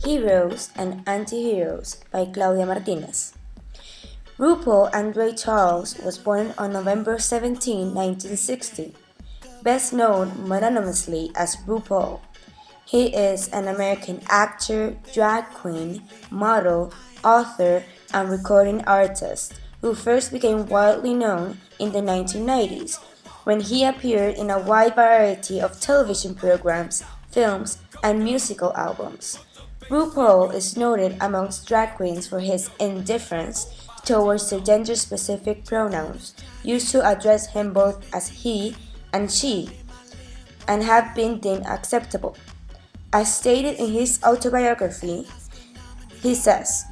Heroes and Anti-Heores by Claudia Martinez. RuPaul Andre Charles was born on November 17, 1960, best known mononymously as RuPaul. He is an American actor, drag queen, model, author, and recording artist who first became widely known in the 1990s when he appeared in a wide variety of television programs, films, and musical albums. RuPaul is noted amongst drag queens for his indifference towards their gender-specific pronouns, used to address him both as he and she, and have been deemed acceptable. As stated in his autobiography, he says,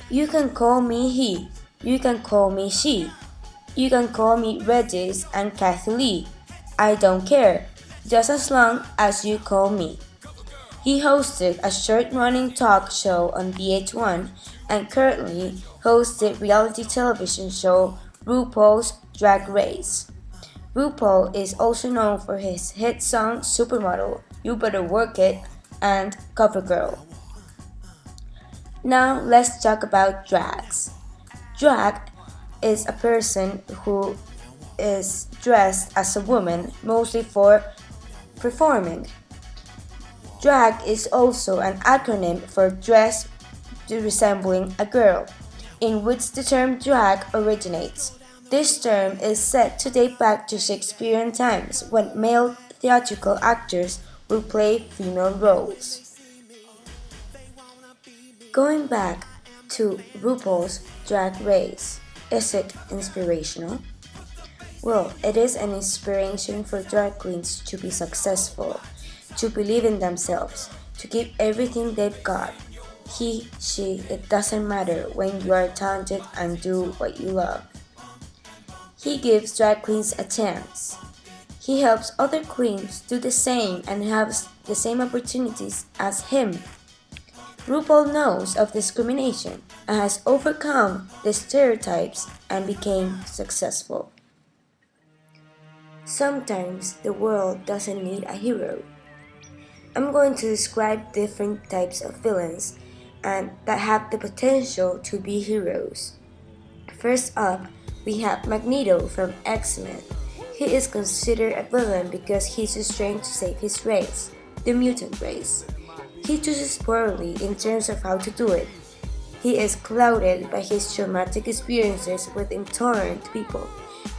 "You can call me he, you can call me she, you can call me Regis and Kathy Lee. I don't care, just as long as you call me." He hosted a short-running talk show on VH1 and currently hosts the reality television show RuPaul's Drag Race. RuPaul is also known for his hit song Supermodel, You Better Work It, and CoverGirl. Now let's talk about drags. Drag is a person who is dressed as a woman, mostly for performing. Drag is also an acronym for dress resembling a girl, in which the term drag originates. This term is said to date back to Shakespearean times when male theatrical actors would play female roles. Going back to RuPaul's Drag Race, is it inspirational? Well, it is an inspiration for drag queens to be successful, to believe in themselves, to give everything they've got. He, she, it doesn't matter when you are talented and do what you love. He gives drag queens a chance. He helps other queens do the same and have the same opportunities as him. RuPaul knows of discrimination and has overcome the stereotypes and became successful. Sometimes the world doesn't need a hero. I'm going to describe different types of villains and that have the potential to be heroes. First up, we have Magneto from X-Men. He is considered a villain because he's just trying to save his race, the mutant race. He chooses poorly in terms of how to do it. He is clouded by his traumatic experiences with intolerant people,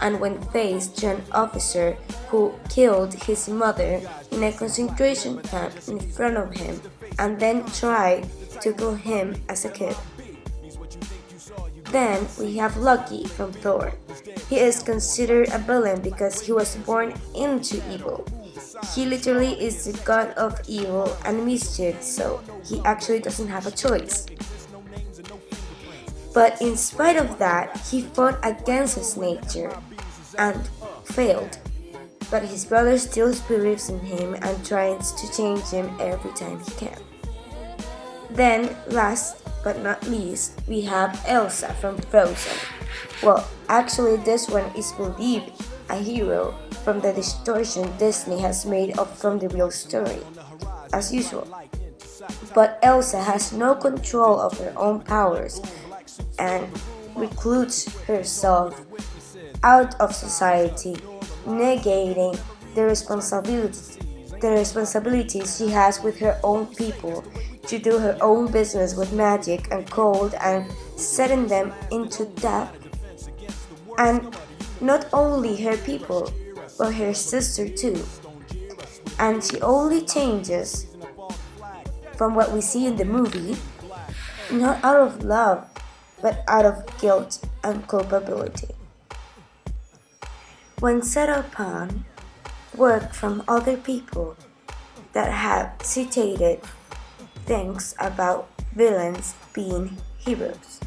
and when faced to an officer who killed his mother in a concentration camp in front of him and then tried to kill him as a kid. Then we have Loki from Thor. He is considered a villain because he was born into evil. He literally is the god of evil and mischief, so he actually doesn't have a choice. But in spite of that, he fought against his nature and failed. But his brother still believes in him and tries to change him every time he can. Then, last but not least, we have Elsa from Frozen. Well, actually this one is believed a hero from the distortion Disney has made up from the real story, as usual. But Elsa has no control of her own powers and recludes herself out of society, negating the responsibilities she has with her own people to do her own business with magic and cold and setting them into death. And not only her people, but her sister too. And she only changes from what we see in the movie, not out of love, but out of guilt and culpability. When set upon work from other people that have citated things about villains being heroes.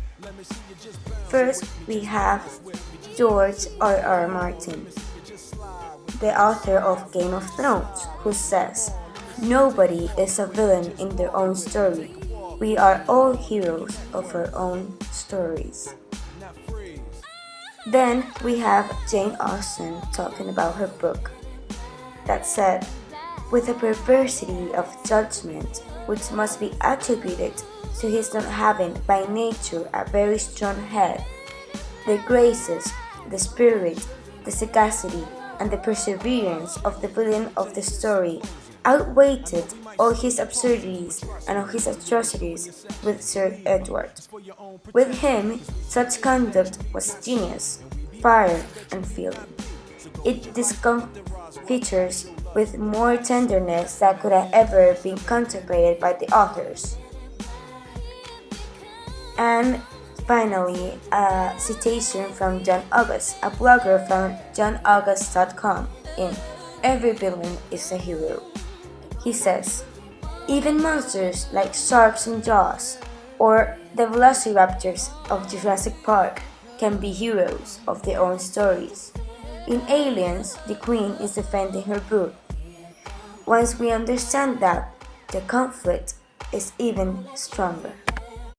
First, we have George R.R. Martin, the author of Game of Thrones, who says, "Nobody is a villain in their own story. We are all heroes of our own stories." Then we have Jane Austen talking about her book that said, with a perversity of judgment which must be attributed to his not having by nature a very strong head. The graces, the spirit, the sagacity, and the perseverance of the villain of the story outweighed all his absurdities and all his atrocities with Sir Edward. With him, such conduct was genius, fire, and feeling. It discomfitures with more tenderness than could have ever been contemplated by the authors. And finally, a citation from John August, a blogger from johnaugust.com in Every Villain is a Hero. He says, even monsters like sharks in Jaws or the velociraptors of Jurassic Park can be heroes of their own stories. In Aliens, the Queen is defending her brood. Once we understand that, the conflict is even stronger.